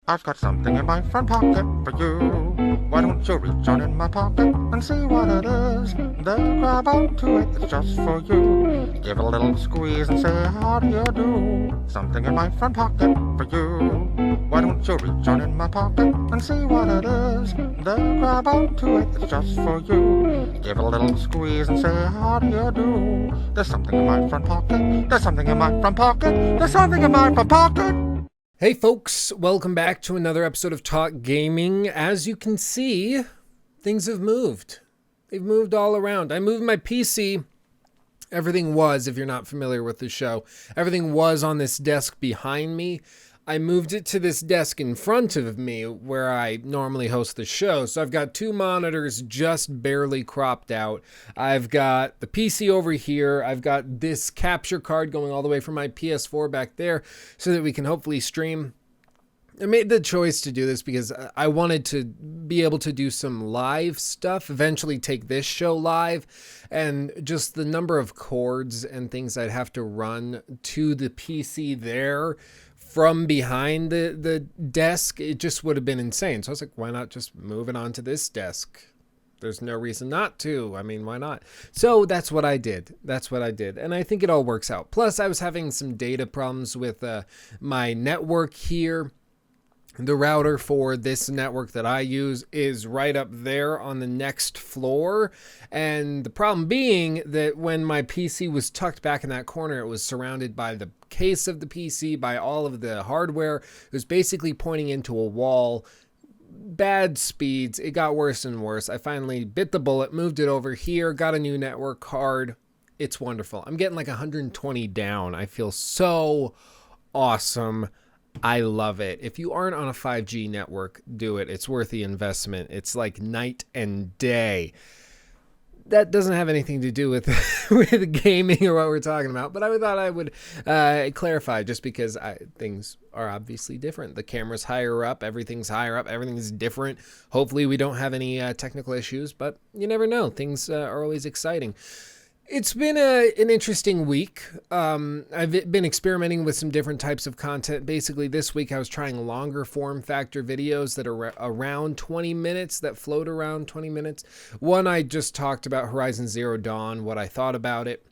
I've got something in my front pocket for you. Why don't you reach on in my pocket and see what it is? Then grab onto it, it's just for you. Give it a little squeeze and say, how do you do? Something in my front pocket for you. Why don't you reach on in my pocket and see what it is? Then grab onto it, it's just for you. Give it a little squeeze and say, how do you do? There's something in my front pocket. There's something in my front pocket. There's something in my front pocket. Hey folks, welcome back to another episode of Talk Gaming. As you can see, things have moved. They've moved all around. I moved my PC. Everything was, if you're not familiar with the show, everything was on this desk behind me. I moved it to this desk in front of me where I normally host the show. So I've got two monitors just barely cropped out. I've got the PC over here. I've got this capture card going all the way from my PS4 back there so that we can hopefully stream. I made the choice to do this because I wanted to be able to do some live stuff, eventually take this show live, and just the number of cords and things I'd have to run to the PC there from behind the desk, it just would have been insane. So I was like, why not just move it onto this desk? There's no reason not to. I mean, why not? So that's what I did. And I think it all works out. Plus, I was having some data problems with my network here. The router for this network that I use is right up there on the next floor. And the problem being that when my PC was tucked back in that corner, it was surrounded by the case of the PC, by all of the hardware. It was basically pointing into a wall. Bad speeds. It got worse and worse. I finally bit the bullet, moved it over here, got a new network card. It's wonderful. I'm getting like 120 down. I feel so awesome. I love it. If you aren't on a 5G network, do it. It's worth the investment. It's like night and day. That doesn't have anything to do with with gaming or what we're talking about, but I thought I would clarify just because things are obviously different. The camera's higher up, everything's higher up, everything's different. Hopefully we don't have any technical issues, but you never know. Things are always exciting. It's been an interesting week. I've been experimenting with some different types of content. Basically, this week I was trying longer form factor videos that are around 20 minutes, that float around 20 minutes. One, I just talked about Horizon Zero Dawn, what I thought about it,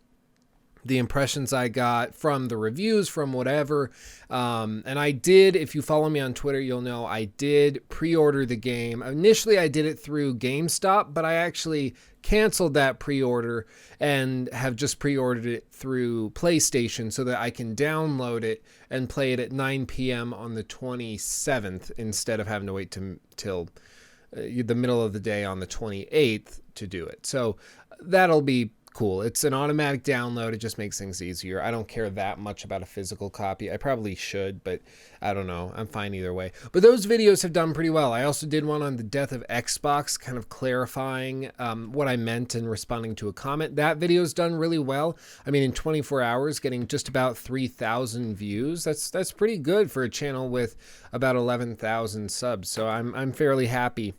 the impressions I got from the reviews, from whatever. And I did, if you follow me on Twitter, you'll know I did pre-order the game. Initially, I did it through GameStop, but I actually canceled that pre-order and have just pre-ordered it through PlayStation so that I can download it and play it at 9 p.m. on the 27th instead of having to wait till the middle of the day on the 28th to do it. So that'll be cool. It's an automatic download. It just makes things easier. I don't care that much about a physical copy. I probably should, but I don't know. I'm fine either way. But those videos have done pretty well. I also did one on the death of Xbox, kind of clarifying what I meant and responding to a comment. That video's done really well. I mean, in 24 hours, getting just about 3,000 views. That's pretty good for a channel with about 11,000 subs. So I'm fairly happy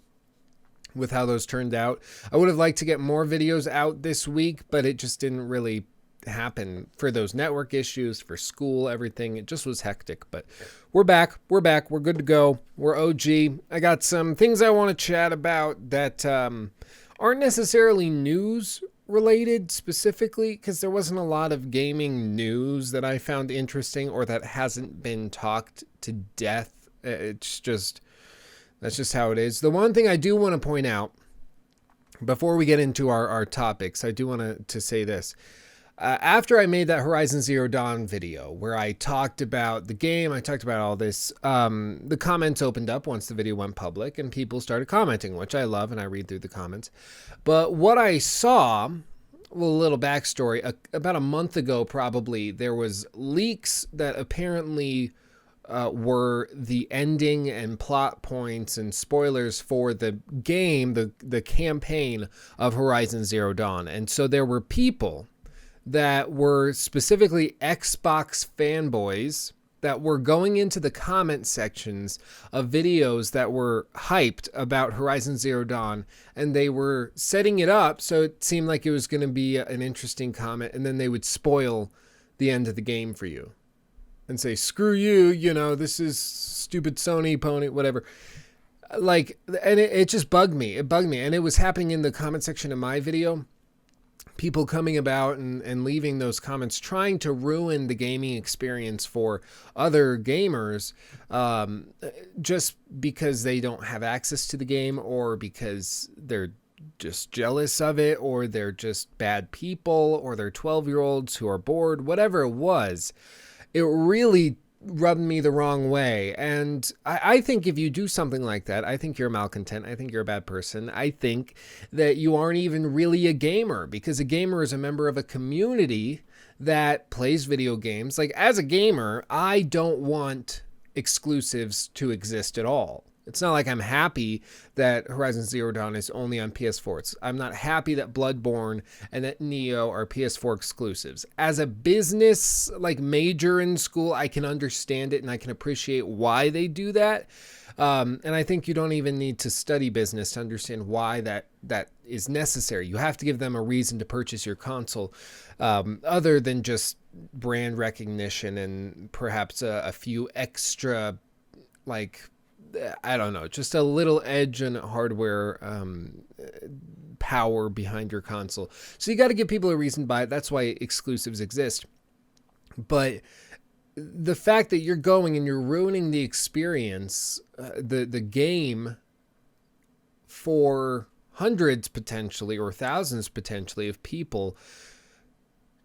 with how those turned out. I would have liked to get more videos out this week, but it just didn't really happen for those network issues, for school, everything. It just was hectic, but we're back. We're good to go. We're OG. I got some things I want to chat about that aren't necessarily news related specifically, because there wasn't a lot of gaming news that I found interesting or that hasn't been talked to death. That's just how it is. The one thing I do want to point out before we get into our topics, I do want to say this. After I made that Horizon Zero Dawn video where I talked about the game, I talked about all this, the comments opened up once the video went public and people started commenting, which I love, and I read through the comments. But what I saw, well, a little backstory, about a month ago probably, there was leaks that apparently were the ending and plot points and spoilers for the game, the campaign of Horizon Zero Dawn. And so there were people that were specifically Xbox fanboys that were going into the comment sections of videos that were hyped about Horizon Zero Dawn, and they were setting it up so it seemed like it was going to be an interesting comment, and then they would spoil the end of the game for you. and say, screw you, this is stupid Sony pony, whatever. Like, and it just bugged me. It bugged me. And it was happening in the comment section of my video. People coming about and leaving those comments, trying to ruin the gaming experience for other gamers, just because they don't have access to the game, or because they're just jealous of it, or they're just bad people, or they're 12-year-olds who are bored, whatever it was. It really rubbed me the wrong way. And I think if you do something like that, I think you're a malcontent. I think you're a bad person. I think that you aren't even really a gamer, because a gamer is a member of a community that plays video games. Like, as a gamer, I don't want exclusives to exist at all. It's not like I'm happy that Horizon Zero Dawn is only on PS4. I'm not happy that Bloodborne and that Neo are PS4 exclusives. As a business, like, major in school, I can understand it and I can appreciate why they do that. And I think you don't even need to study business to understand why that is necessary. You have to give them a reason to purchase your console, other than just brand recognition and perhaps a few extra, like, I don't know, just a little edge and hardware power behind your console. So you got to give people a reason to buy it. That's why exclusives exist. But the fact that you're going and you're ruining the experience, the game, for hundreds potentially, or thousands potentially, of people,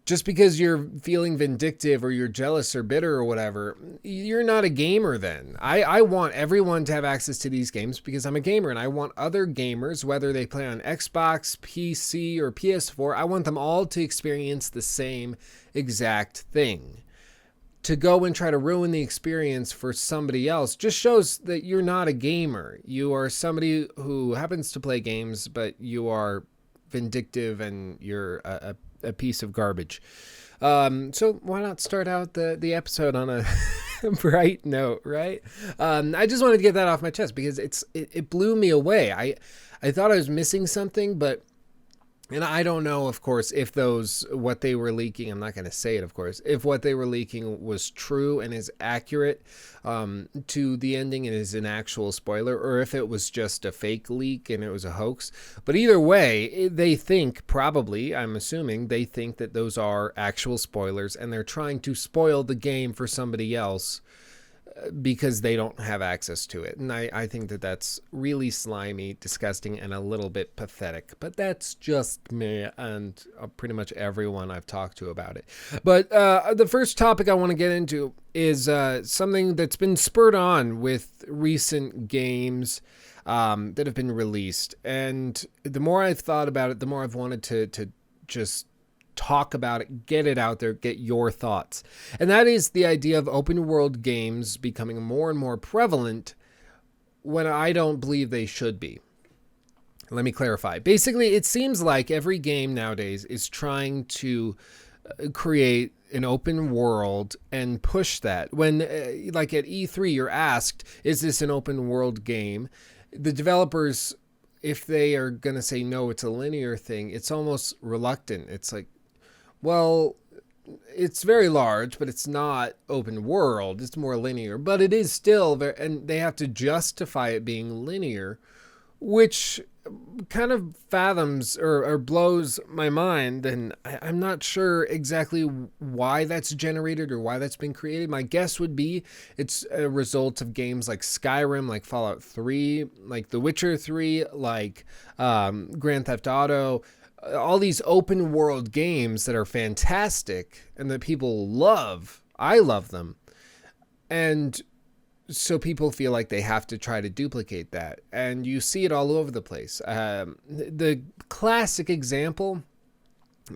just because you're feeling vindictive or you're jealous or bitter or whatever, you're not a gamer then. I want everyone to have access to these games because I'm a gamer, and I want other gamers, whether they play on Xbox, PC, or PS4, I want them all to experience the same exact thing. To go and try to ruin the experience for somebody else just shows that you're not a gamer. You are somebody who happens to play games, but you are vindictive and you're a piece of garbage. So why not start out the episode on a bright note, right? I just wanted to get that off my chest because it blew me away. I thought I was missing something, and I don't know, of course, if what they were leaking, I'm not going to say it, of course, if what they were leaking was true and is accurate to the ending and is an actual spoiler, or if it was just a fake leak and it was a hoax. But either way, they think, probably, I'm assuming, they think that those are actual spoilers, and they're trying to spoil the game for somebody else because they don't have access to it. And I think that that's really slimy, disgusting, and a little bit pathetic. But that's just me and pretty much everyone I've talked to about it. But the first topic I want to get into is something that's been spurred on with recent games that have been released. And the more I've thought about it, the more I've wanted to just talk about it, get it out there, get your thoughts. And that is the idea of open world games becoming more and more prevalent when I don't believe they should be. Let me clarify. Basically, it seems like every game nowadays is trying to create an open world and push that. When, like at E3, you're asked, is this an open world game? The developers, if they are going to say, no, it's a linear thing, it's almost reluctant. It's like, well, it's very large, but it's not open world. It's more linear, but it is still very, and they have to justify it being linear, which kind of fathoms or blows my mind. And I'm not sure exactly why that's generated or why that's been created. My guess would be it's a result of games like Skyrim, like Fallout 3, like The Witcher 3, like Grand Theft Auto, all these open world games that are fantastic and that people love. I love them. And so people feel like they have to try to duplicate that. And you see it all over the place. The classic example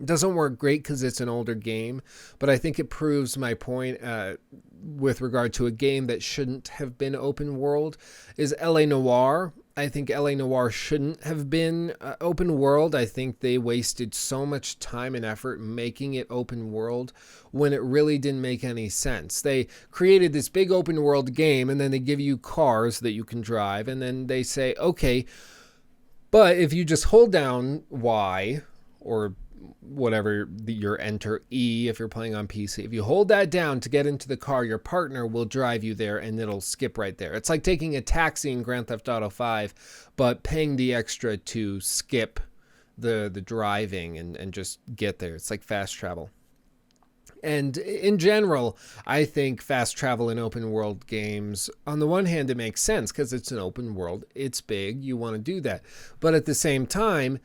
doesn't work great because it's an older game, but I think it proves my point with regard to a game that shouldn't have been open world is L.A. Noire. I think L.A. Noire shouldn't have been open world. I think they wasted so much time and effort making it open world when it really didn't make any sense. They created this big open world game, and then they give you cars that you can drive, and then they say, okay, but if you just hold down Y or your enter E if you're playing on PC. If you hold that down to get into the car, your partner will drive you there and it'll skip right there. It's like taking a taxi in Grand Theft Auto 5, but paying the extra to skip the driving and just get there. It's like fast travel. And in general, I think fast travel in open world games, on the one hand, it makes sense because it's an open world. It's big. You want to do that. But at the same time,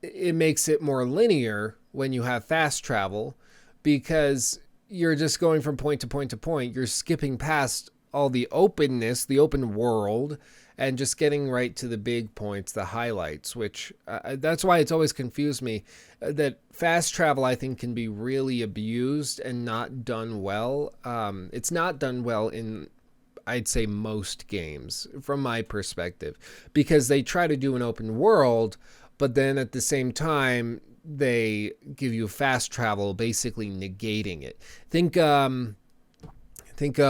it makes it more linear when you have fast travel because you're just going from point to point to point. You're skipping past all the openness, the open world, and just getting right to the big points, the highlights, which that's why it's always confused me that fast travel, I think, can be really abused and not done well. It's not done well in, I'd say, most games from my perspective, because they try to do an open world, but then at the same time, they give you fast travel, basically negating it. Think of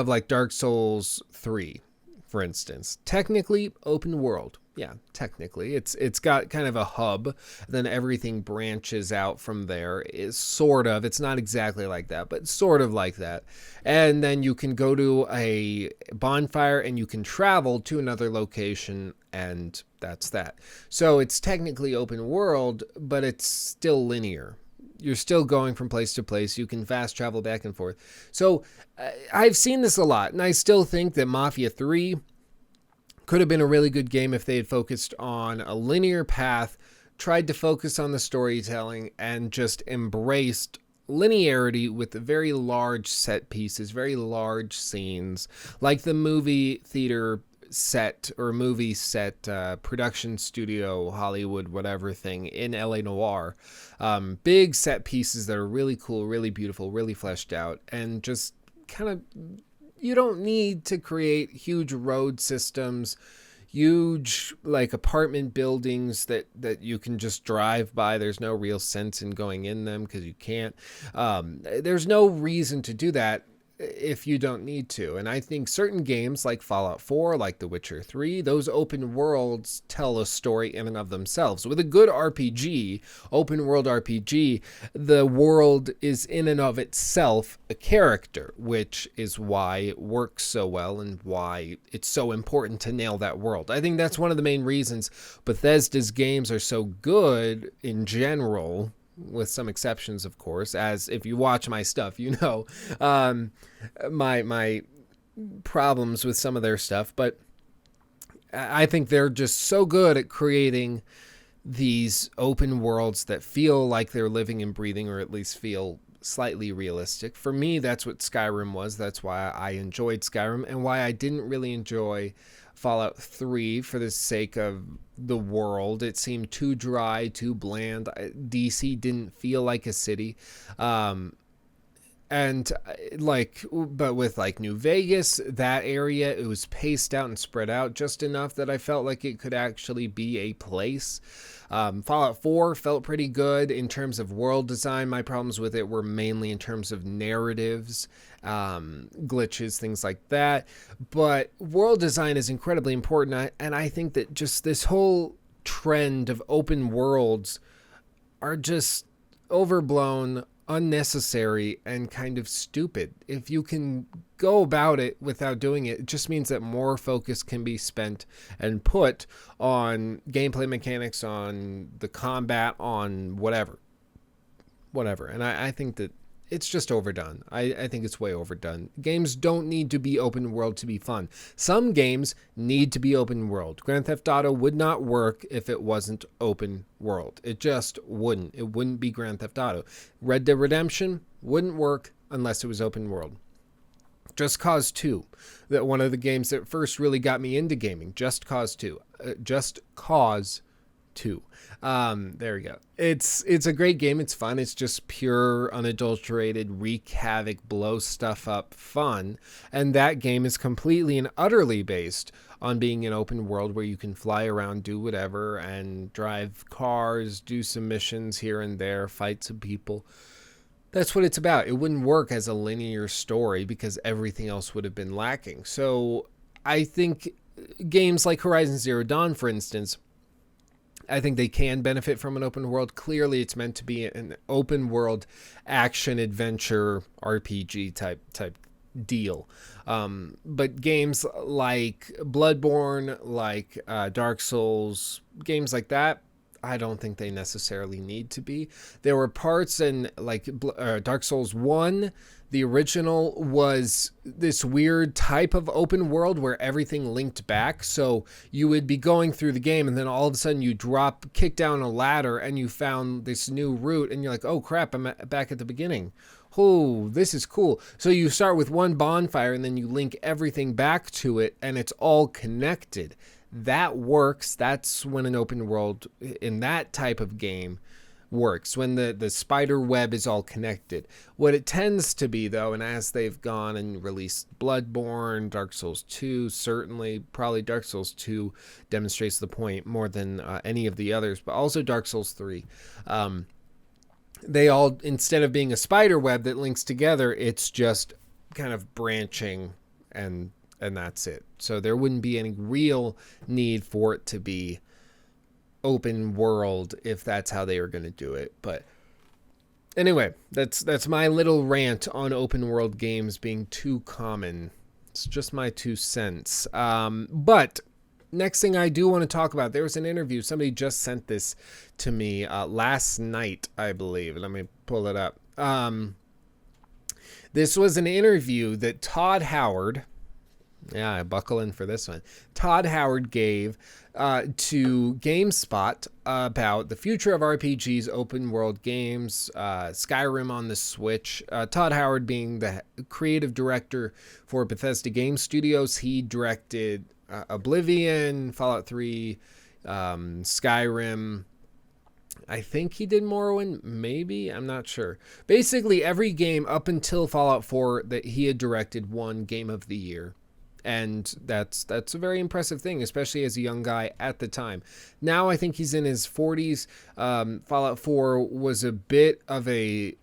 like Dark Souls 3. For instance, technically open world. Yeah, technically. It's got kind of a hub, then everything branches out from there. Is sort of, it's not exactly like that, but sort of like that. And then you can go to a bonfire and you can travel to another location, and that's that. So it's technically open world, but it's still linear. You're still going from place to place. You can fast travel back and forth. So I've seen this a lot, and I still think that Mafia 3 could have been a really good game if they had focused on a linear path, tried to focus on the storytelling, and just embraced linearity with very large set pieces, very large scenes, like the movie theater set or movie set production studio Hollywood whatever thing in LA Noire. Big set pieces that are really cool, really beautiful, really fleshed out, and just kind of, you don't need to create huge road systems, huge like apartment buildings that you can just drive by. There's no real sense in going in them because you can't. There's no reason to do that if you don't need to. And I think certain games like Fallout 4, like The Witcher 3, those open worlds tell a story in and of themselves. With a good RPG, open world RPG, the world is in and of itself a character, which is why it works so well and why it's so important to nail that world. I think that's one of the main reasons Bethesda's games are so good in general, with some exceptions, of course, as if you watch my stuff, you know, my problems with some of their stuff. But I think they're just so good at creating these open worlds that feel like they're living and breathing, or at least feel slightly realistic. For me, that's what Skyrim was. That's why I enjoyed Skyrim, and why I didn't really enjoy Fallout 3 for the sake of the world. It seemed too dry, too bland. DC didn't feel like a city. And like, but with like New Vegas, that area, it was paced out and spread out just enough that I felt like it could actually be a place. Fallout 4 felt pretty good in terms of world design. My problems with it were mainly in terms of narratives, glitches, things like that. But world design is incredibly important. And I think that just this whole trend of open worlds are just overblown, unnecessary, and kind of stupid. If you can go about it without doing it, it just means that more focus can be spent and put on gameplay mechanics, on the combat, on whatever. And I think that it's just overdone. I think it's way overdone. Games don't need to be open world to be fun. Some games need to be open world. Grand Theft Auto would not work if it wasn't open world. It just wouldn't. It wouldn't be Grand Theft Auto. Red Dead Redemption wouldn't work unless it was open world. Just Cause 2, that one of the games that first really got me into gaming. Just Cause 2. Just Cause 2. There we go. It's a great game. It's fun. It's just pure, unadulterated, wreak havoc, blow stuff up fun. And that game is completely and utterly based on being an open world where you can fly around, do whatever, and drive cars, do some missions here and there, fight some people. That's what it's about. It wouldn't work as a linear story because everything else would have been lacking. So I think games like Horizon Zero Dawn, for instance, I think they can benefit from an open world. Clearly, it's meant to be an open world action adventure RPG type deal. But games like Bloodborne, like Dark Souls, games like that, I don't think they necessarily need to be. There were parts in like Dark Souls 1, the original, was this weird type of open world where everything linked back. So you would be going through the game and then all of a sudden you kick down a ladder and you found this new route and you're like, oh crap, I'm back at the beginning. Oh, this is cool. So you start with one bonfire and then you link everything back to it and it's all connected. That works. That's when an open world in that type of game works, when the spider web is all connected. What it tends to be, though, and as they've gone and released Bloodborne, Dark Souls 2, certainly, probably Dark Souls 2 demonstrates the point more than any of the others, but also Dark Souls 3. They all, instead of being a spider web that links together, it's just kind of branching and that's it. So there wouldn't be any real need for it to be open world if that's how they were going to do it. But anyway, that's my little rant on open world games being too common. It's just my 2 cents. But next thing I do want to talk about, there was an interview. Somebody just sent this to me last night, I believe. Let me pull it up. This was an interview that Todd Howard, yeah, I buckle in for this one, Todd Howard gave to GameSpot about the future of RPGs, open world games, Skyrim on the Switch. Todd Howard being the creative director for Bethesda Game Studios. He directed Oblivion, Fallout 3, Skyrim. I think he did Morrowind, maybe, I'm not sure. Basically, every game up until Fallout 4 that he had directed won Game of the Year. And that's a very impressive thing, especially as a young guy at the time. Now I think he's in his 40s. Fallout 4 was a bit of a,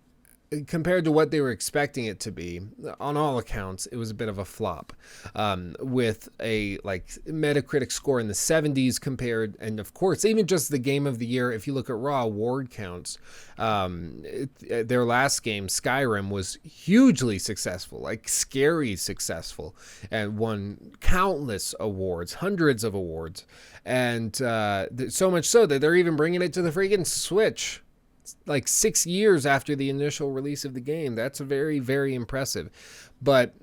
compared to what they were expecting it to be, on all accounts, it was a bit of a flop, with a Metacritic score in the 70s compared, and of course, even just the Game of the Year, if you look at raw award counts, their last game, Skyrim, was hugely successful, like scary successful, and won countless awards, hundreds of awards, and so much so that they're even bringing it to the freaking Switch. Like 6 years after the initial release of the game. That's very, very impressive. But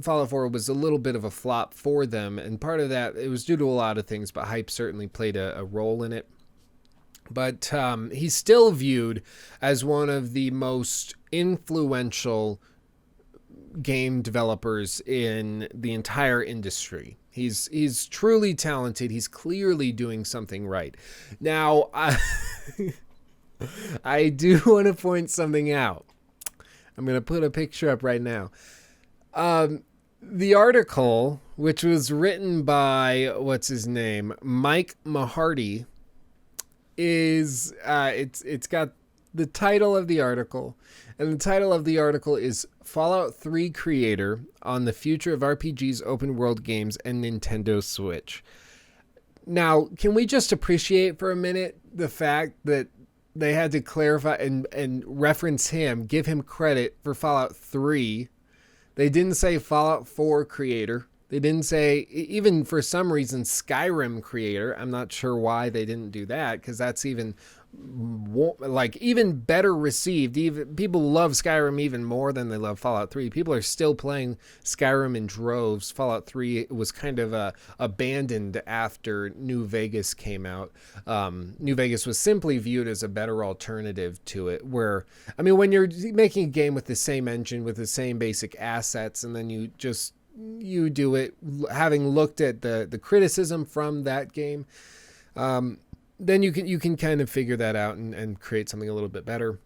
Fallout 4 was a little bit of a flop for them, and part of that, it was due to a lot of things, but hype certainly played a role in it. But he's still viewed as one of the most influential game developers in the entire industry. He's truly talented. He's clearly doing something right. Now, I do want to point something out. I'm going to put a picture up right now. The article, which was written by, what's his name, Mike Mahardy, is it's got the title of the article, and the title of the article is Fallout 3 Creator on the Future of RPGs, Open World Games, and Nintendo Switch. Now, can we just appreciate for a minute the fact that they had to clarify and reference him, give him credit for Fallout 3. They didn't say Fallout 4 creator. They didn't say, even for some reason, Skyrim creator. I'm not sure why they didn't do that, because that's even better received. Even people love Skyrim even more than they love Fallout 3. People are still playing Skyrim in droves. Fallout 3 was kind of abandoned after New Vegas came out. New Vegas was simply viewed as a better alternative to it, where, I mean, when you're making a game with the same engine, with the same basic assets, and then you do it having looked at the criticism from that game, then you can kind of figure that out and create something a little bit better.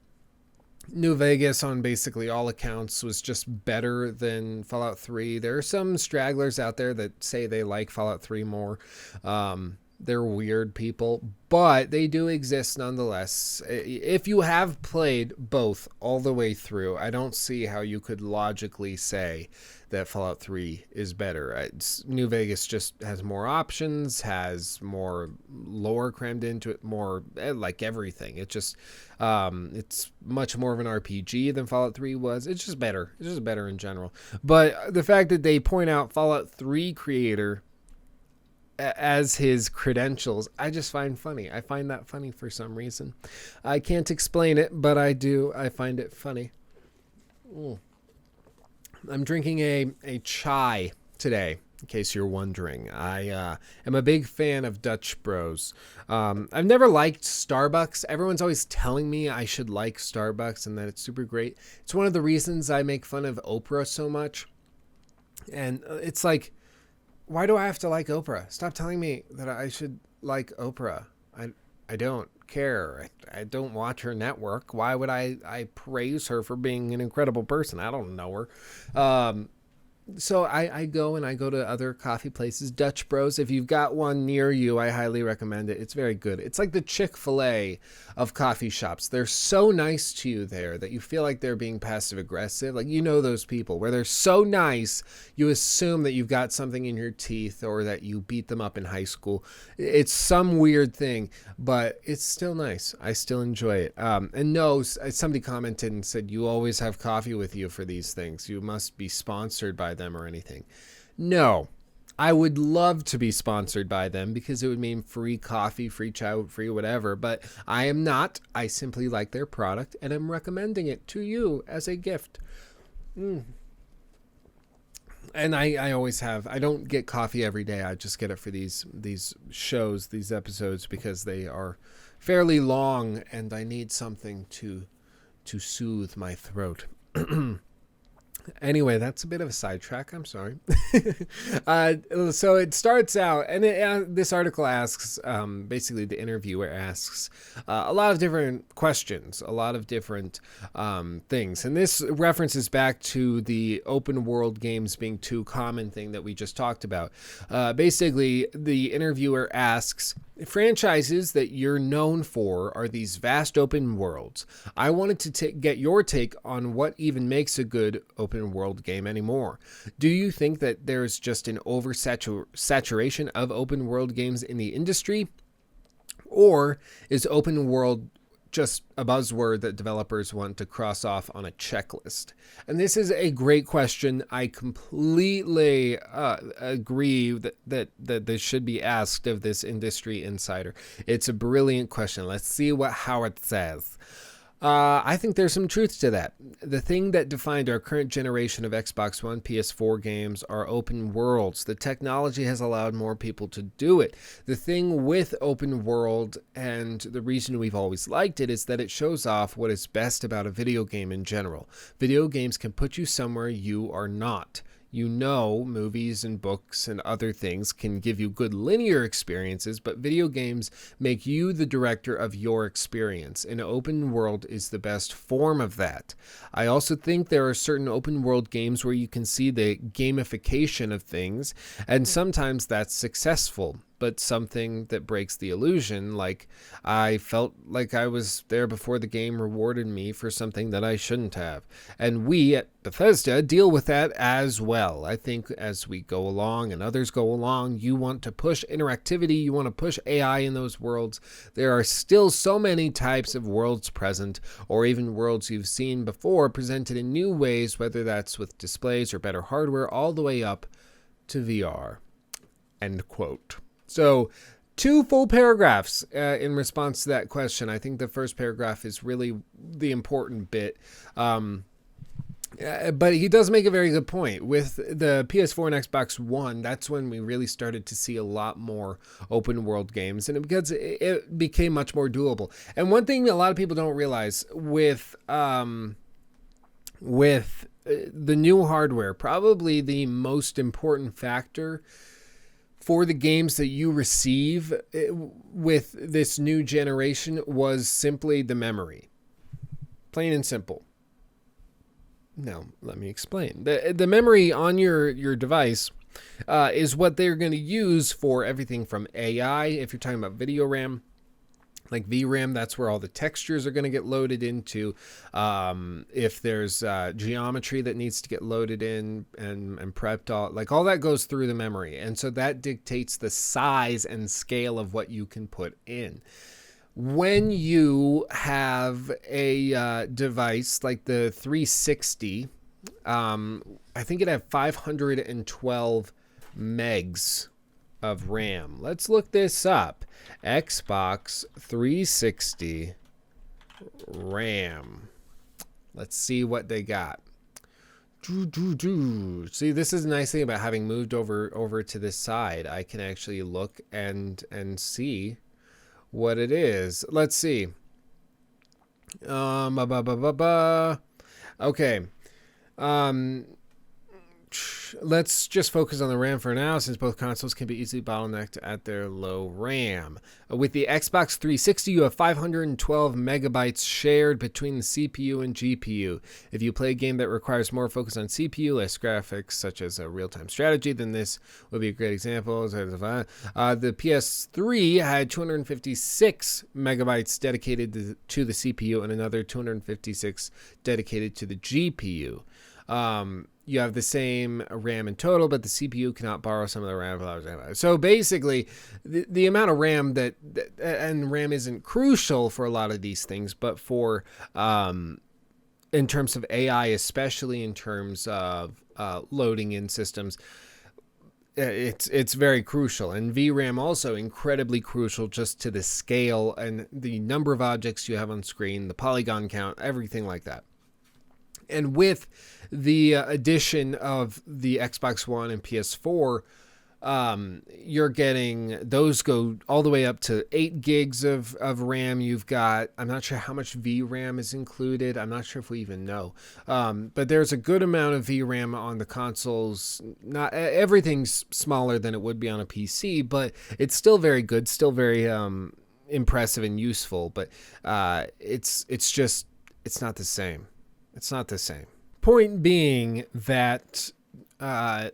New Vegas, on basically all accounts, was just better than Fallout 3. There are some stragglers out there that say they like Fallout 3 more. They're weird people, but they do exist nonetheless. If you have played both all the way through, I don't see how you could logically say that Fallout 3 is better. New Vegas just has more options, has more lore crammed into it, more like everything. It just it's much more of an RPG than Fallout 3 was. It's just better. It's just better in general. But the fact that they point out Fallout 3 creator as his credentials, I just find funny. I find that funny for some reason. I can't explain it, but I do. I find it funny. I'm drinking a chai today, in case you're wondering. I am a big fan of Dutch Bros. I've never liked Starbucks. Everyone's always telling me I should like Starbucks and that it's super great. It's one of the reasons I make fun of Oprah so much. And it's like, why do I have to like Oprah? Stop telling me that I should like Oprah. I don't care. I don't watch her network. Why would I praise her for being an incredible person? I don't know her. So I go to other coffee places. Dutch Bros, if you've got one near you, I highly recommend it. It's very good. It's like the Chick-fil-A of coffee shops. They're so nice to you there that you feel like they're being passive aggressive. Like, you know, those people where they're so nice, you assume that you've got something in your teeth or that you beat them up in high school. It's some weird thing, but it's still nice. I still enjoy it. And no, somebody commented and said, you always have coffee with you for these things. You must be sponsored by them or anything. No, I would love to be sponsored by them because it would mean free coffee, free chai, free whatever, but I am not. I simply like their product and I'm recommending it to you as a gift. And I always have. I don't get coffee every day. I just get it for these shows, these episodes, because they are fairly long and I need something to soothe my throat. Anyway, that's a bit of a sidetrack. I'm sorry. So it starts out, and this article asks, basically the interviewer asks a lot of different questions, a lot of different things. And this references back to the open world games being too common thing that we just talked about. Basically, the interviewer asks, franchises that you're known for are these vast open worlds. I wanted to get your take on what even makes a good open world game anymore. Do you think that there's just an oversaturation of open world games in the industry? Or is open world just a buzzword that developers want to cross off on a checklist? And this is a great question. I completely agree that this should be asked of this industry insider. It's a brilliant question. Let's see what Howard says. I think there's some truth to that. The thing that defined our current generation of Xbox One, PS4 games are open worlds. The technology has allowed more people to do it. The thing with open world, and the reason we've always liked it, is that it shows off what is best about a video game in general. Video games can put you somewhere you are not. You know, movies and books and other things can give you good linear experiences, but video games make you the director of your experience. An open world is the best form of that. I also think there are certain open world games where you can see the gamification of things, and sometimes that's successful. But something that breaks the illusion, like I felt like I was there before the game rewarded me for something that I shouldn't have. And we at Bethesda deal with that as well. I think as we go along and others go along, you want to push interactivity, you want to push AI in those worlds. There are still so many types of worlds present, or even worlds you've seen before presented in new ways, whether that's with displays or better hardware, all the way up to VR. End quote. So 2 full paragraphs in response to that question. I think the first paragraph is really the important bit. But he does make a very good point. With the PS4 and Xbox One, that's when we really started to see a lot more open world games, and because it became much more doable. And one thing that a lot of people don't realize with the new hardware, probably the most important factor for the games that you receive with this new generation was simply the memory. Plain and simple. Now, let me explain. The memory on your device is what they're going to use for everything from AI, if you're talking about video RAM, Like VRAM, that's where all the textures are going to get loaded into. If there's geometry that needs to get loaded in and prepped, all that goes through the memory. And so that dictates the size and scale of what you can put in. When you have a device like the 360, I think it had 512 megs of RAM. Let's look this up. Xbox 360 RAM. Let's see what they got. See, this is a nice thing about having moved over to this side. I can actually look and see what it is. Let's see. Okay. Let's just focus on the RAM for now, since both consoles can be easily bottlenecked at their low RAM. With the Xbox 360, you have 512 megabytes shared between the CPU and GPU. If you play a game that requires more focus on CPU, less graphics, such as a real-time strategy, then this would be a great example. The PS3 had 256 megabytes dedicated to the CPU and another 256 dedicated to the GPU. You have the same RAM in total, but the CPU cannot borrow some of the RAM. So basically, the amount of RAM and RAM isn't crucial for a lot of these things, but for in terms of AI, especially in terms of loading in systems, it's very crucial. And VRAM also incredibly crucial, just to the scale and the number of objects you have on screen, the polygon count, everything like that. And with the addition of the Xbox One and PS4, you're getting, those go all the way up to 8 gigs of RAM. You've got, I'm not sure how much VRAM is included. I'm not sure if we even know. But there's a good amount of VRAM on the consoles. Not everything's smaller than it would be on a PC, but it's still very good, still very impressive and useful. But it's not the same. It's not the same. Point being that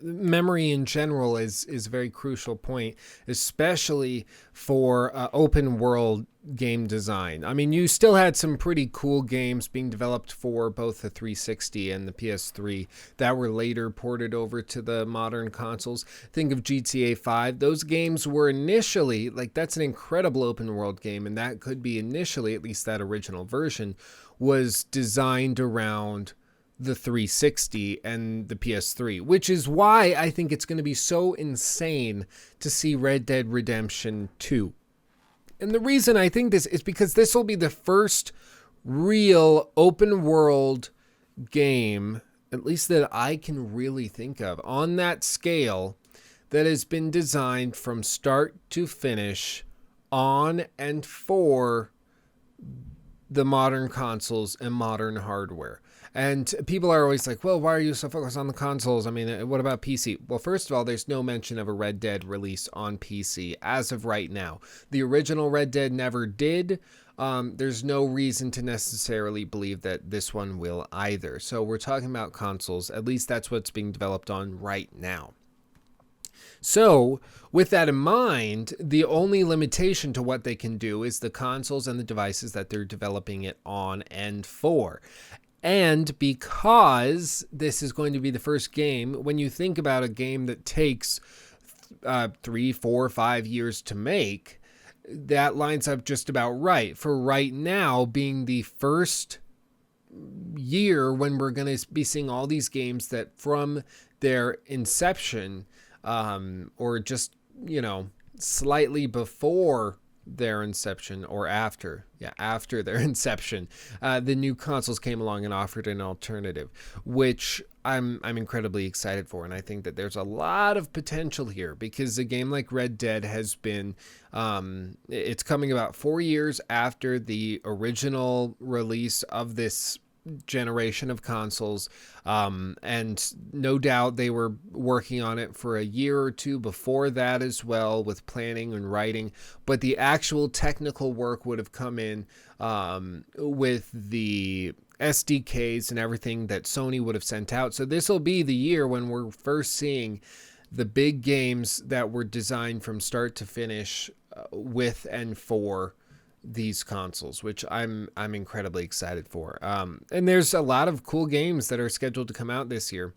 memory in general is a very crucial point, especially for open world game design. I mean, you still had some pretty cool games being developed for both the 360 and the PS3 that were later ported over to the modern consoles. Think of GTA 5. Those games were initially, that's an incredible open world game, and that could be initially, at least that original version, was designed around the 360 and the PS3, which is why I think it's going to be so insane to see Red Dead Redemption 2. And the reason I think this is because this will be the first real open world game, at least that I can really think of, on that scale, that has been designed from start to finish on and for the modern consoles and modern hardware. And people are always like, well, why are you so focused on the consoles? I mean, what about PC? Well, first of all, there's no mention of a Red Dead release on PC as of right now. The original Red Dead never did. There's no reason to necessarily believe that this one will either. So we're talking about consoles. At least that's what's being developed on right now. So, with that in mind, the only limitation to what they can do is the consoles and the devices that they're developing it on and for. And because this is going to be the first game, when you think about a game that takes 3, 4, 5 years to make, that lines up just about right. For right now, being the first year when we're going to be seeing all these games that from their inception, or just, slightly before their inception or after their inception, the new consoles came along and offered an alternative, which I'm incredibly excited for. And I think that there's a lot of potential here, because a game like Red Dead has been, it's coming about 4 years after the original release of this generation of consoles, and no doubt they were working on it for a year or two before that as well, with planning and writing, but the actual technical work would have come in with the SDKs and everything that Sony would have sent out. So this will be the year when we're first seeing the big games that were designed from start to finish with and for these consoles, which I'm incredibly excited for. And there's a lot of cool games that are scheduled to come out this year.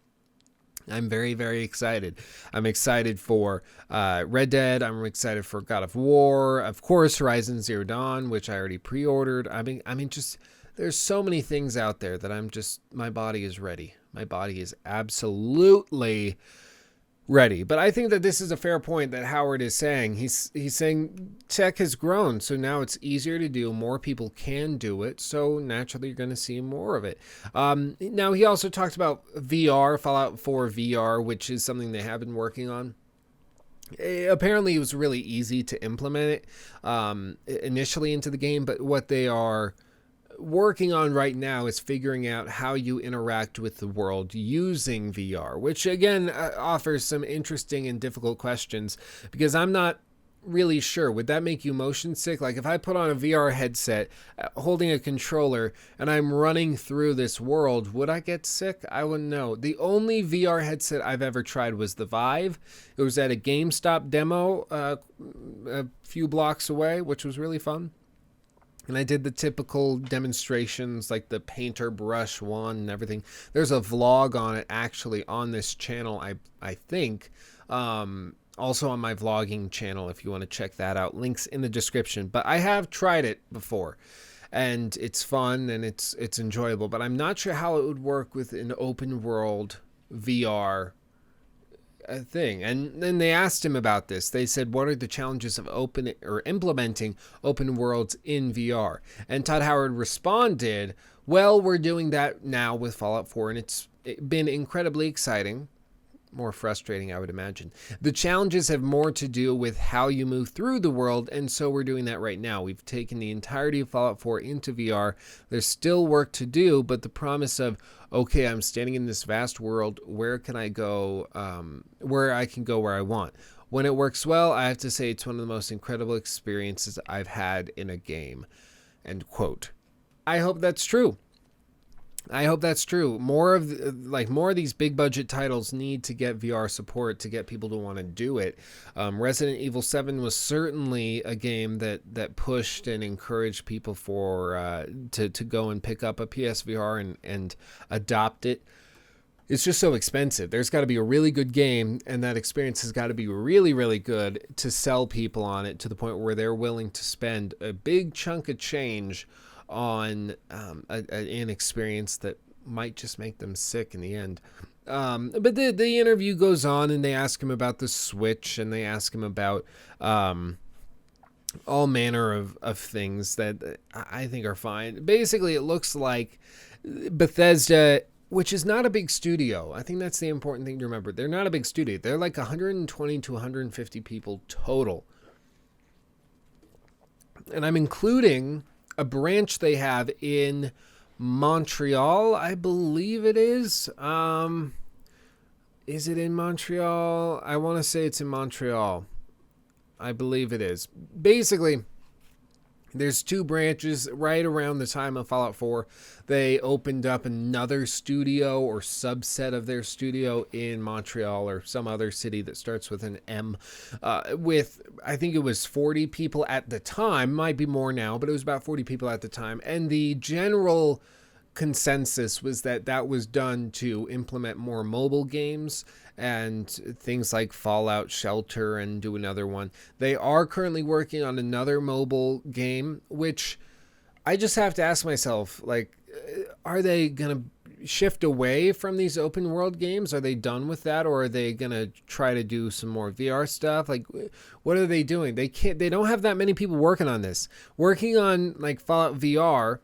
I'm very, very excited. I'm excited for Red Dead. I'm excited for God of War. Of course, Horizon Zero Dawn, which I already pre-ordered. I mean, just there's so many things out there that my body is ready. My body is absolutely ready. But I think that this is a fair point that Howard is saying. He's saying tech has grown, so now it's easier to do. More people can do it, so naturally you're going to see more of it. Now, he also talked about VR, Fallout 4 VR, which is something they have been working on. Apparently, it was really easy to implement it initially into the game, but what they are working on right now is figuring out how you interact with the world using VR, which again offers some interesting and difficult questions, because I'm not really sure. Would that make you motion sick? Like if I put on a VR headset holding a controller and I'm running through this world, would I get sick? I wouldn't know. The only VR headset I've ever tried was the Vive. It was at a GameStop demo a few blocks away, which was really fun. And I did the typical demonstrations like the painter brush one and everything. There's a vlog on it actually on this channel, I think. Also on my vlogging channel if you want to check that out. Links in the description. But I have tried it before. And it's fun and it's enjoyable. But I'm not sure how it would work with an open world VR thing. And then they asked him about this. They said, what are the challenges of implementing open worlds in VR? And Todd Howard responded, well, we're doing that now with Fallout 4, and it's been incredibly exciting. More frustrating, I would imagine. The challenges have more to do with how you move through the world, and so we're doing that right now. We've taken the entirety of Fallout 4 into VR. There's still work to do, but the promise of, okay, I'm standing in this vast world, where can I go, where I can go where I want. When it works well, I have to say it's one of the most incredible experiences I've had in a game. End quote. I hope that's true. I hope that's true. More of these big budget titles need to get VR support to get people to want to do it. Resident Evil 7 was certainly a game that pushed and encouraged people to go and pick up a PSVR and adopt it. It's just so expensive. There's got to be a really good game, and that experience has got to be really, really good to sell people on it to the point where they're willing to spend a big chunk of change on an experience that might just make them sick in the end. But the interview goes on, and they ask him about the Switch, and they ask him about all manner of things that I think are fine. Basically, it looks like Bethesda, which is not a big studio. I think that's the important thing to remember. They're not a big studio. They're like 120 to 150 people total. And I'm including a branch they have in Montreal, I believe it is. Is it in Montreal? I want to say it's in Montreal. I believe it is. Basically, there's two branches. Right around the time of Fallout 4, they opened up another studio or subset of their studio in Montreal or some other city that starts with an M, with, I think it was 40 people at the time, might be more now, but it was about 40 people at the time. And the general consensus was that was done to implement more mobile games and things like Fallout Shelter, and do another one. They are currently working on another mobile game, which I just have to ask myself, like, are they going to shift away from these open world games? Are they done with that, or are they going to try to do some more VR stuff? Like, what are they doing? They don't have that many people working on this. Working on like Fallout VR,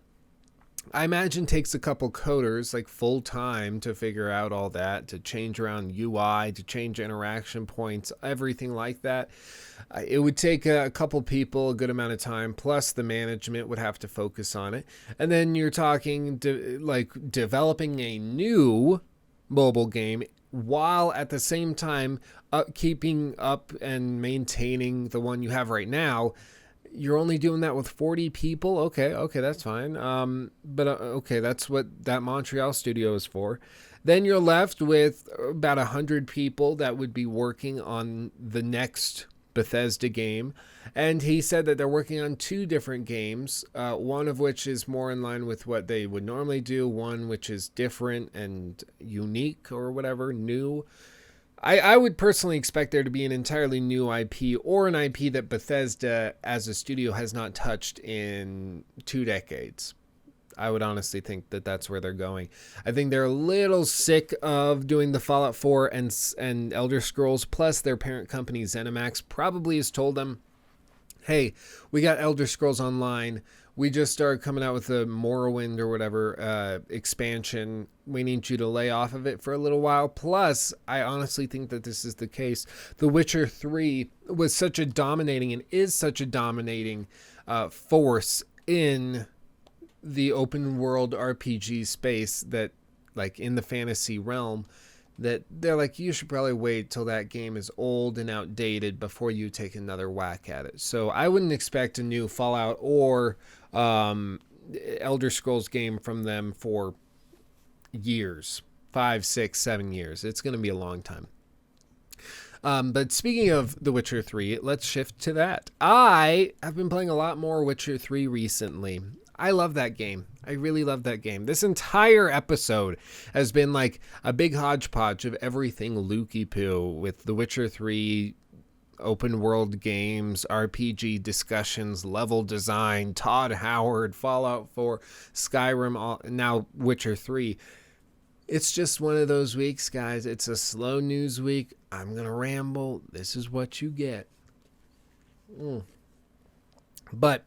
I imagine takes a couple coders like full time to figure out all that, to change around UI, to change interaction points, everything like that. It would take a couple people a good amount of time, plus the management would have to focus on it. And then you're talking like developing a new mobile game while at the same time keeping up and maintaining the one you have right now. You're only doing that with 40 people? Okay, that's fine. But okay, that's what that Montreal studio is for. Then you're left with about 100 people that would be working on the next Bethesda game. And he said that they're working on 2 different games, one of which is more in line with what they would normally do, one which is different and unique or whatever, new. I would personally expect there to be an entirely new IP or an IP that Bethesda as a studio has not touched in 2 decades. I would honestly think that that's where they're going. I think they're a little sick of doing the Fallout 4 and Elder Scrolls, plus their parent company ZeniMax probably has told them, hey, we got Elder Scrolls Online. We just started coming out with a Morrowind or whatever expansion. We need you to lay off of it for a little while. Plus, I honestly think that this is the case. The Witcher 3 was such a dominating and is such a dominating force in the open world RPG space that, like, in the fantasy realm, that they're like, you should probably wait till that game is old and outdated before you take another whack at it. So I wouldn't expect a new Fallout or Elder Scrolls game from them for years, 5, 6, 7 years. It's going to be a long time. But speaking of The Witcher 3, let's shift to that. I have been playing a lot more Witcher 3 recently. I love that game. I really love that game. This entire episode has been like a big hodgepodge of everything Lukey Poo with The Witcher 3, open world games, RPG discussions, level design, Todd Howard, Fallout 4, Skyrim, now Witcher 3. It's just one of those weeks, guys. It's a slow news week. I'm going to ramble. This is what you get. But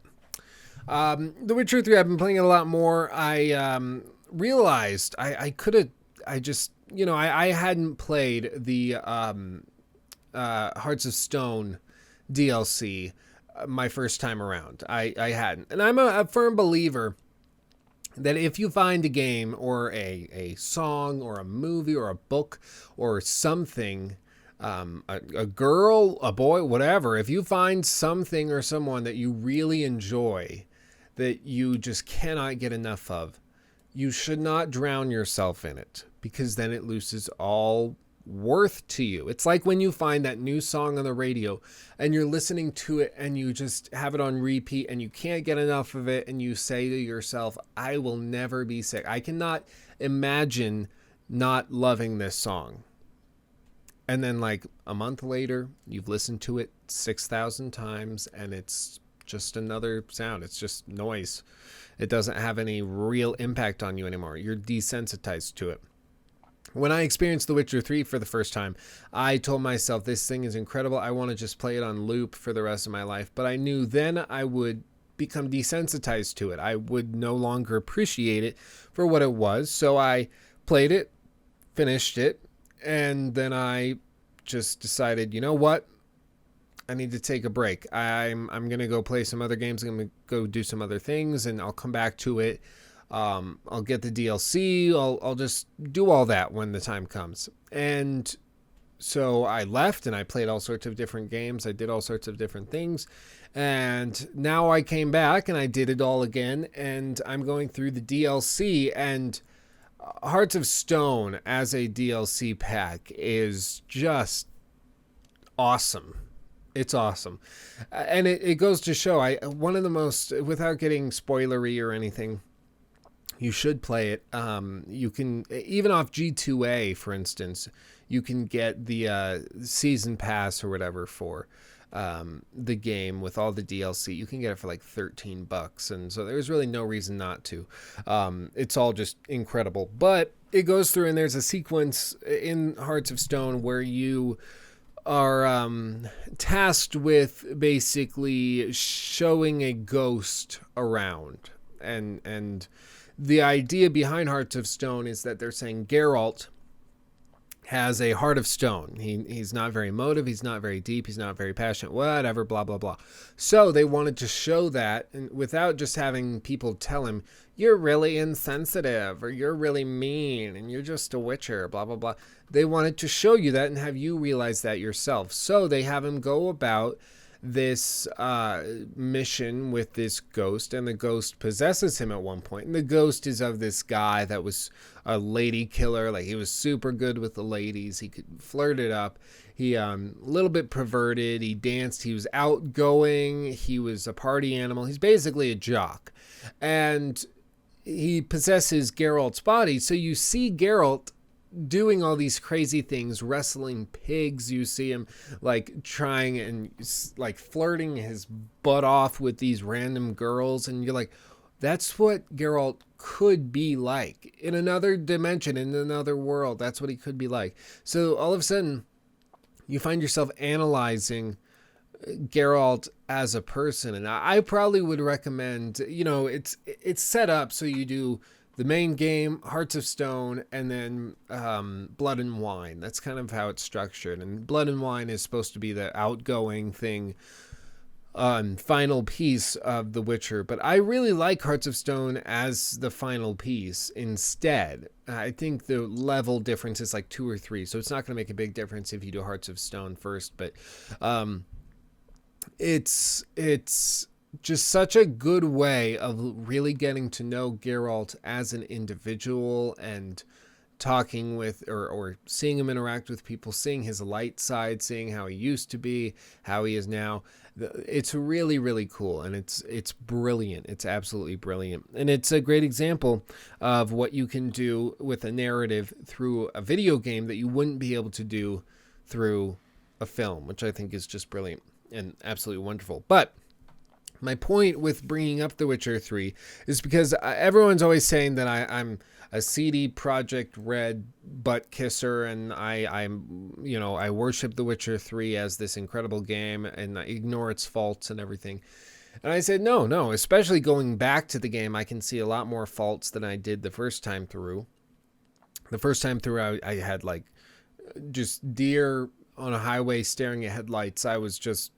The Witcher 3, I've been playing it a lot more. I realized I hadn't played the Hearts of Stone DLC my first time around. I hadn't. And I'm a firm believer that if you find a game or a song or a movie or a book or something, a girl, a boy, whatever, if you find something or someone that you really enjoy, that you just cannot get enough of, you should not drown yourself in it, because then it loses all worth to you. It's like when you find that new song on the radio and you're listening to it and you just have it on repeat and you can't get enough of it, and you say to yourself, I will never be sick. I cannot imagine not loving this song. And then like a month later, you've listened to it 6,000 times and it's just another sound. It's just noise. It doesn't have any real impact on you anymore. You're desensitized to it. When I experienced The Witcher 3 for the first time, I told myself, this thing is incredible. I want to just play it on loop for the rest of my life. But I knew then I would become desensitized to it. I would no longer appreciate it for what it was. So I played it, finished it, and then I just decided, you know what? I need to take a break. I'm going to go play some other games. I'm going to go do some other things, and I'll come back to it. I'll get the DLC. I'll just do all that when the time comes. And so I left and I played all sorts of different games. I did all sorts of different things. And now I came back and I did it all again. And I'm going through the DLC, and Hearts of Stone as a DLC pack is just awesome. It's awesome. And it goes to show, one of the most, without getting spoilery or anything, you should play it. You can, even off G2A, for instance, you can get the season pass or whatever for the game with all the DLC. You can get it for like $13, and so there's really no reason not to. It's all just incredible. But it goes through, and there's a sequence in Hearts of Stone where you are tasked with basically showing a ghost around, and the idea behind Hearts of Stone is that they're saying Geralt has a heart of stone. He's not very emotive. He's not very deep. He's not very passionate, whatever, blah, blah, blah. So they wanted to show that, and without just having people tell him, you're really insensitive, or you're really mean, and you're just a witcher, blah, blah, blah. They wanted to show you that and have you realize that yourself. So they have him go about this mission with this ghost, and the ghost possesses him at one point. And the ghost is of this guy that was a lady killer. Like, he was super good with the ladies. He could flirt it up. He a little bit perverted. He danced. He was outgoing. He was a party animal. He's basically a jock. And he possesses Geralt's body. So you see Geralt doing all these crazy things, wrestling pigs. You see him like trying and like flirting his butt off with these random girls. And you're like, that's what Geralt could be like in another dimension, in another world. That's what he could be like. So all of a sudden you find yourself analyzing Geralt as a person. And I probably would recommend, it's set up so you do the main game, Hearts of Stone, and then Blood and Wine. That's kind of how it's structured. And Blood and Wine is supposed to be the outgoing thing, final piece of The Witcher. But I really like Hearts of Stone as the final piece instead. I think the level difference is like 2 or 3, so it's not going to make a big difference if you do Hearts of Stone first. But it's just such a good way of really getting to know Geralt as an individual and talking with or seeing him interact with people, seeing his light side, seeing how he used to be, how he is now. It's really, really cool, and it's brilliant. It's absolutely brilliant. And it's a great example of what you can do with a narrative through a video game that you wouldn't be able to do through a film, which I think is just brilliant and absolutely wonderful. But my point with bringing up The Witcher 3 is because everyone's always saying that I'm a CD Projekt Red butt kisser, and I worship The Witcher 3 as this incredible game, and I ignore its faults and everything. And I said, no, especially going back to the game, I can see a lot more faults than I did the first time through. The first time through, I had like just deer on a highway staring at headlights. I was just,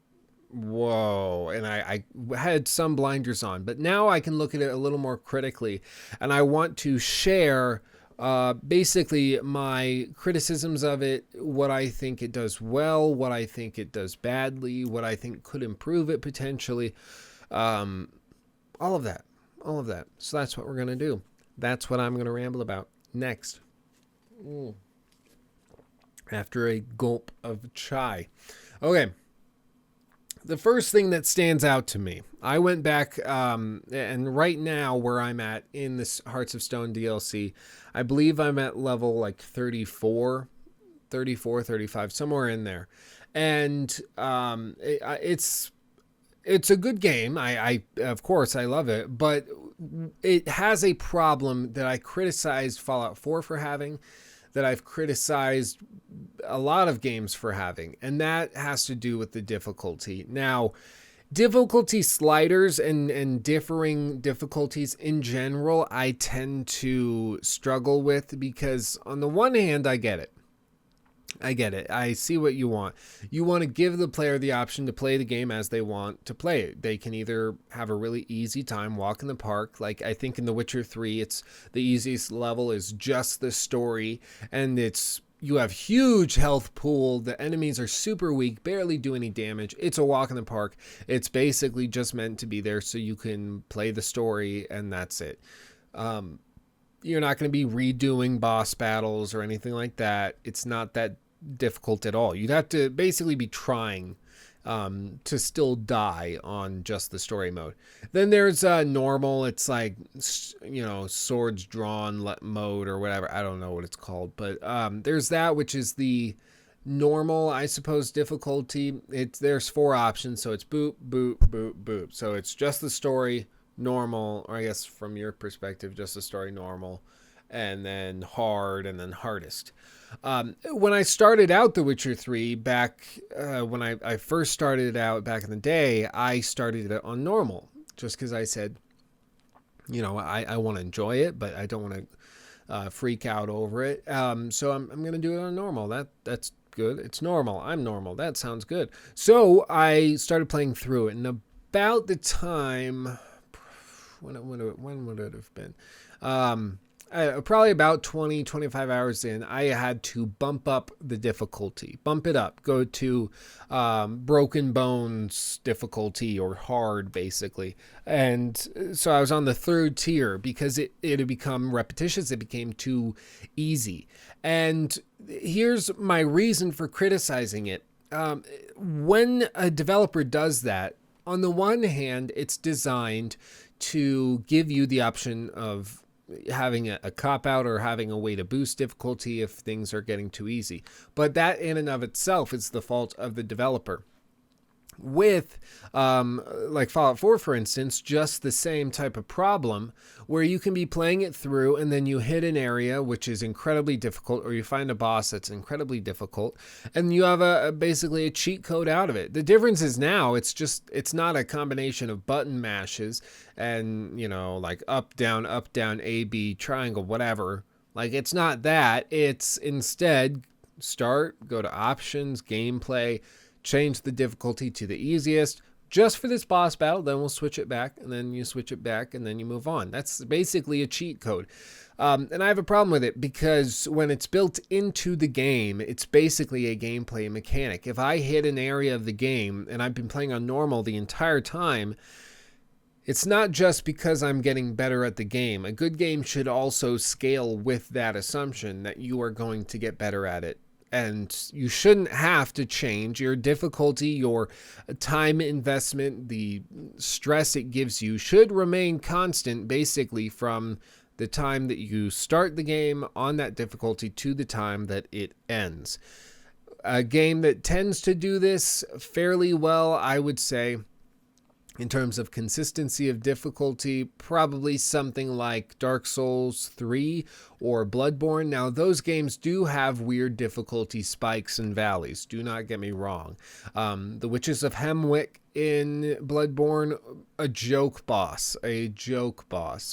whoa. And I had some blinders on, but now I can look at it a little more critically, and I want to share basically my criticisms of it, what I think it does well, what I think it does badly, what I think could improve it potentially, all of that. So that's what we're going to do. That's what I'm going to ramble about next. After a gulp of chai. Okay. The first thing that stands out to me, I went back, and right now where I'm at in this Hearts of Stone DLC, I believe I'm at level like 34, 35, somewhere in there. And it's a good game. I of course, I love it, but it has a problem that I criticized Fallout 4 for having, that I've criticized a lot of games for having, and that has to do with the difficulty. Now, difficulty sliders and differing difficulties in general, I tend to struggle with, because on the one hand, I get it. I see what you want. You want to give the player the option to play the game as they want to play it. They can either have a really easy time, walk in the park. Like I think in The Witcher 3, it's the easiest level is just the story, and you have huge health pool. The enemies are super weak, barely do any damage. It's a walk in the park. It's basically just meant to be there so you can play the story, and that's it. You're not going to be redoing boss battles or anything like that. It's not that difficult at all. You'd have to basically be trying to still die on just the story mode. Then there's normal. It's like, swords drawn mode or whatever. I don't know what it's called. But there's that, which is the normal, I suppose, difficulty. There's 4 options. So it's boop, boop, boop, boop. So it's just the story, normal, or I guess from your perspective, just the story, normal, and then hard, and then hardest. When I started out The Witcher 3 back, when I first started it out back in the day, I started it on normal, just because I said, I want to enjoy it, but I don't want to freak out over it. So I'm going to do it on normal. That's good. It's normal. I'm normal. That sounds good. So I started playing through it, and about the time, when would it have been? probably about 20, 25 hours in, I had to bump up the difficulty, bump it up, go to broken bones difficulty or hard, basically. And so I was on the third tier because it had become repetitious. It became too easy. And here's my reason for criticizing it. When a developer does that, on the one hand, it's designed to give you the option of having a cop-out or having a way to boost difficulty if things are getting too easy. But that in and of itself is the fault of the developer. With like Fallout 4, for instance, just the same type of problem where you can be playing it through and then you hit an area which is incredibly difficult, or you find a boss that's incredibly difficult, and you have basically a cheat code out of it. The difference is now it's not a combination of button mashes and, like up, down, A, B, triangle, whatever. Like, it's not that. It's instead start, go to options, gameplay, change the difficulty to the easiest just for this boss battle, then we'll switch it back, and then you switch it back, and then you move on. That's basically a cheat code. And I have a problem with it because when it's built into the game, it's basically a gameplay mechanic. If I hit an area of the game and I've been playing on normal the entire time, it's not just because I'm getting better at the game. A good game should also scale with that assumption that you are going to get better at it. And you shouldn't have to change your difficulty, your time investment, the stress it gives you should remain constant basically from the time that you start the game on that difficulty to the time that it ends. A game that tends to do this fairly well, I would say, in terms of consistency of difficulty, probably something like Dark Souls 3 or Bloodborne. Now, those games do have weird difficulty spikes and valleys. Do not get me wrong. The Witches of Hemwick in Bloodborne, a joke boss,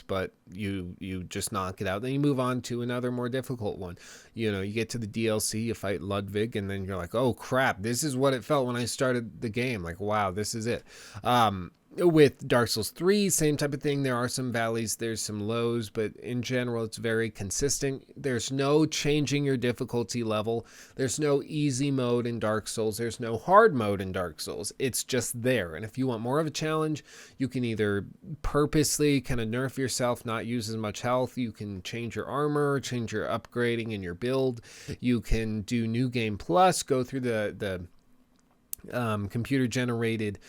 but you just knock it out. Then you move on to another more difficult one. You get to the DLC, you fight Ludwig, and then you're like, oh crap, this is what it felt when I started the game. Like, wow, this is it. With Dark Souls 3, same type of thing. There are some valleys, there's some lows, but in general, it's very consistent. There's no changing your difficulty level. There's no easy mode in Dark Souls. There's no hard mode in Dark Souls. It's just there. And if you want more of a challenge, you can either purposely kind of nerf yourself, not use as much health. You can change your armor, change your upgrading in your build. You can do New Game Plus, go through the computer-generated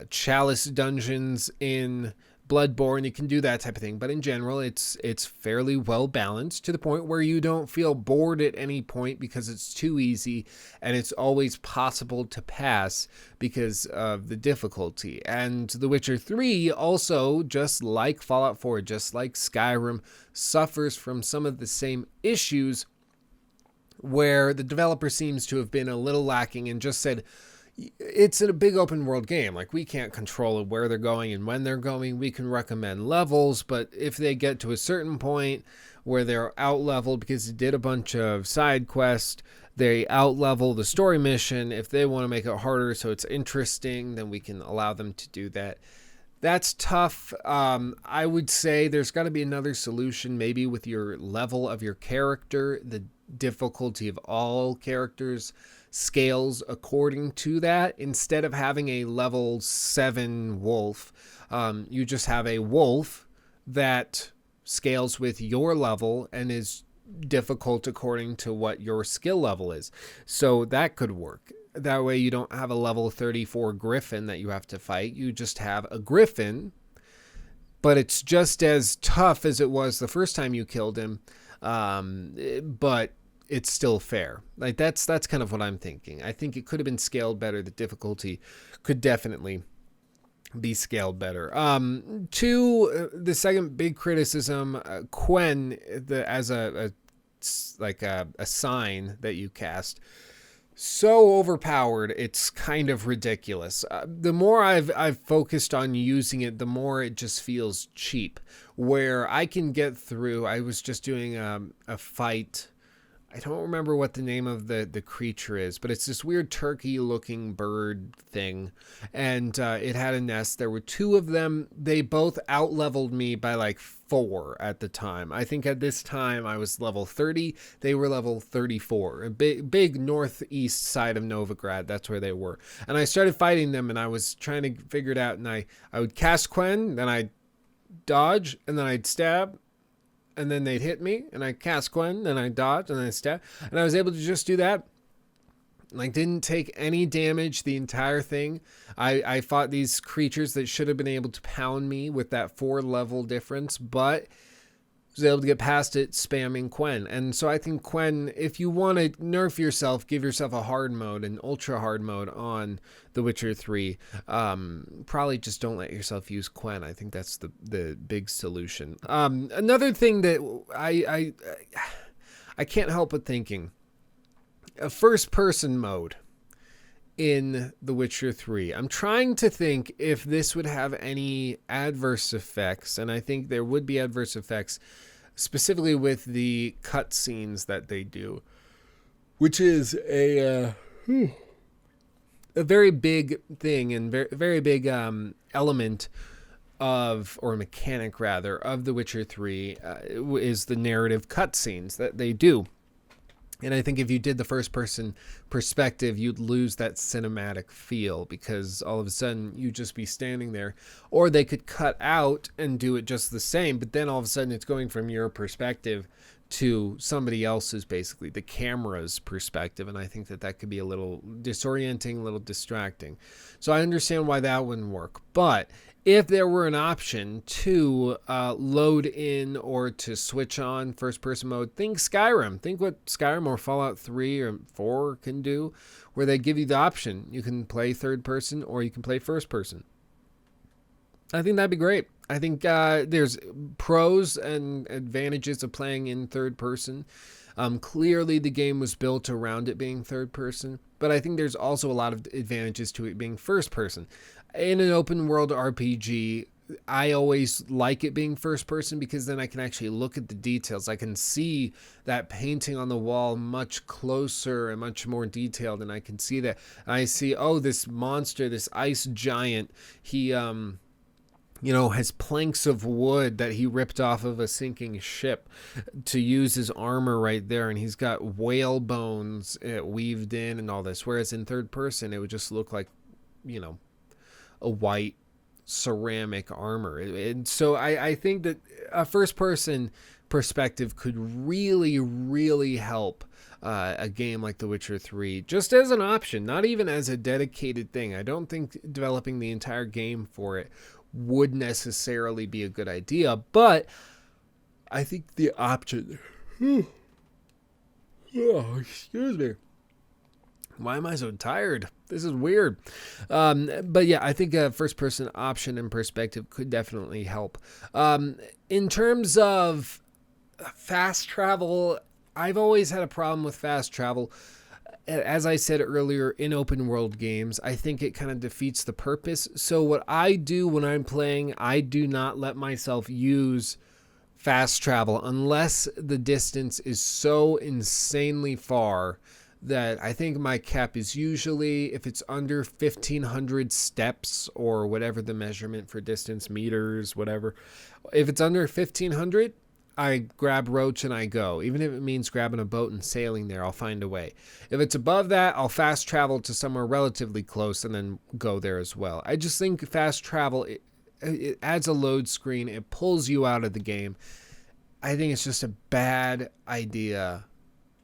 chalice dungeons in Bloodborne. You can do that type of thing, but in general it's fairly well balanced to the point where you don't feel bored at any point because it's too easy, and it's always possible to pass because of the difficulty. And The Witcher 3 also, just like Fallout 4, just like Skyrim, suffers from some of the same issues where the developer seems to have been a little lacking and just said, it's a big open world game. Like, we can't control where they're going and when they're going. We can recommend levels, but if they get to a certain point where they're out leveled because they did a bunch of side quests, they out level the story mission. If they want to make it harder so it's interesting, then we can allow them to do that. That's tough. I would say there's got to be another solution, maybe with your level of your character. The difficulty of all characters scales according to that. Instead of having a level 7 wolf, you just have a wolf that scales with your level and is difficult according to what your skill level is. So that could work. That way you don't have a level 34 griffin that you have to fight. You just have a griffin, but it's just as tough as it was the first time you killed him. But it's still fair. Like, that's kind of what I'm thinking. I think it could have been scaled better. The difficulty could definitely be scaled better. The second big criticism, Quen, as a sign that you cast, so overpowered, it's kind of ridiculous. The more I've focused on using it, the more it just feels cheap. Where I can get through, I was just doing a fight I don't remember what the name of the creature is, but it's this weird turkey-looking bird thing, and it had a nest. There were 2 of them. They both out-leveled me by like 4 at the time. I think at this time I was level 30. They were level 34. A big northeast side of Novigrad. That's where they were. And I started fighting them, and I was trying to figure it out, and I would cast Quen, then I'd dodge, and then I'd stab, and then they'd hit me, and I cast Quen, then I dodge, and then I stab, and I was able to just do that. Like, didn't take any damage the entire thing. I fought these creatures that should have been able to pound me with that 4 level difference, but was able to get past it spamming Quen. And so I think Quen, if you want to nerf yourself, give yourself a hard mode, an ultra hard mode on The Witcher 3. Probably just don't let yourself use Quen. I think that's the big solution. Another thing that I can't help but thinking, a first person mode in The Witcher 3. I'm trying to think if this would have any adverse effects, and I think there would be adverse effects, specifically with the cutscenes that they do, which is a very big thing and very big element of, or mechanic rather, of The Witcher 3 is the narrative cutscenes that they do. And I think if you did the first-person perspective, you'd lose that cinematic feel, because all of a sudden you'd just be standing there. Or they could cut out and do it just the same, but then all of a sudden it's going from your perspective to somebody else's, basically, the camera's perspective. And I think that could be a little disorienting, a little distracting. So I understand why that wouldn't work. But if there were an option to load in or to switch on first-person mode, think Skyrim. Think what Skyrim or Fallout 3 or 4 can do, where they give you the option. You can play third-person or you can play first-person. I think that'd be great. I think there's pros and advantages of playing in third-person. Clearly, the game was built around it being third-person, but I think there's also a lot of advantages to it being first-person. In an open world RPG, I always like it being first person, because then I can actually look at the details. I can see that painting on the wall much closer and much more detailed, and I can see that. I see, oh, this monster, this ice giant, he has planks of wood that he ripped off of a sinking ship to use his armor right there, and he's got whale bones weaved in and all this. Whereas in third person, it would just look like, a white ceramic armor. And so I think that a first person perspective could really, really help a game like The Witcher 3, just as an option, not even as a dedicated thing. I don't think developing the entire game for it would necessarily be a good idea, but I think the option... Oh, excuse me. Why am I so tired? This is weird. But yeah, I think a first-person option and perspective could definitely help. In terms of fast travel, I've always had a problem with fast travel. As I said earlier, in open world games, I think it kind of defeats the purpose. So what I do when I'm playing, I do not let myself use fast travel unless the distance is so insanely far that I think my cap is usually, if it's under 1,500 steps or whatever the measurement for distance, meters, whatever. If it's under 1,500, I grab Roach and I go. Even if it means grabbing a boat and sailing there, I'll find a way. If it's above that, I'll fast travel to somewhere relatively close and then go there as well. I just think fast travel, it adds a load screen. It pulls you out of the game. I think it's just a bad idea.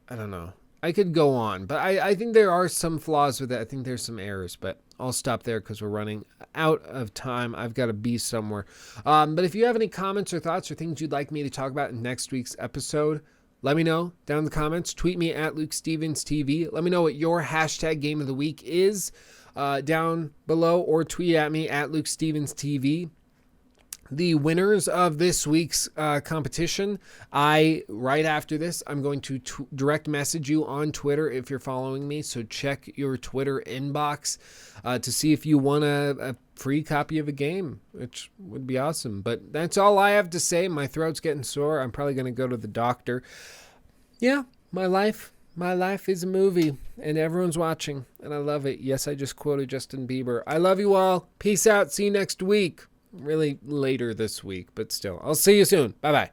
I don't know. I could go on, but I think there are some flaws with it. I think there's some errors, but I'll stop there because we're running out of time. I've got to be somewhere. But if you have any comments or thoughts or things you'd like me to talk about in next week's episode, let me know down in the comments. Tweet me at LukeStevensTV. Let me know what your hashtag game of the week is down below, or tweet at me at LukeStevensTV. The winners of this week's competition, right after this, I'm going to direct message you on Twitter if you're following me. So check your Twitter inbox to see if you won a free copy of a game, which would be awesome. But that's all I have to say. My throat's getting sore. I'm probably going to go to the doctor. Yeah, My life is a movie, and everyone's watching, and I love it. Yes, I just quoted Justin Bieber. I love you all. Peace out. See you next week. Really later this week, but still. I'll see you soon. Bye-bye.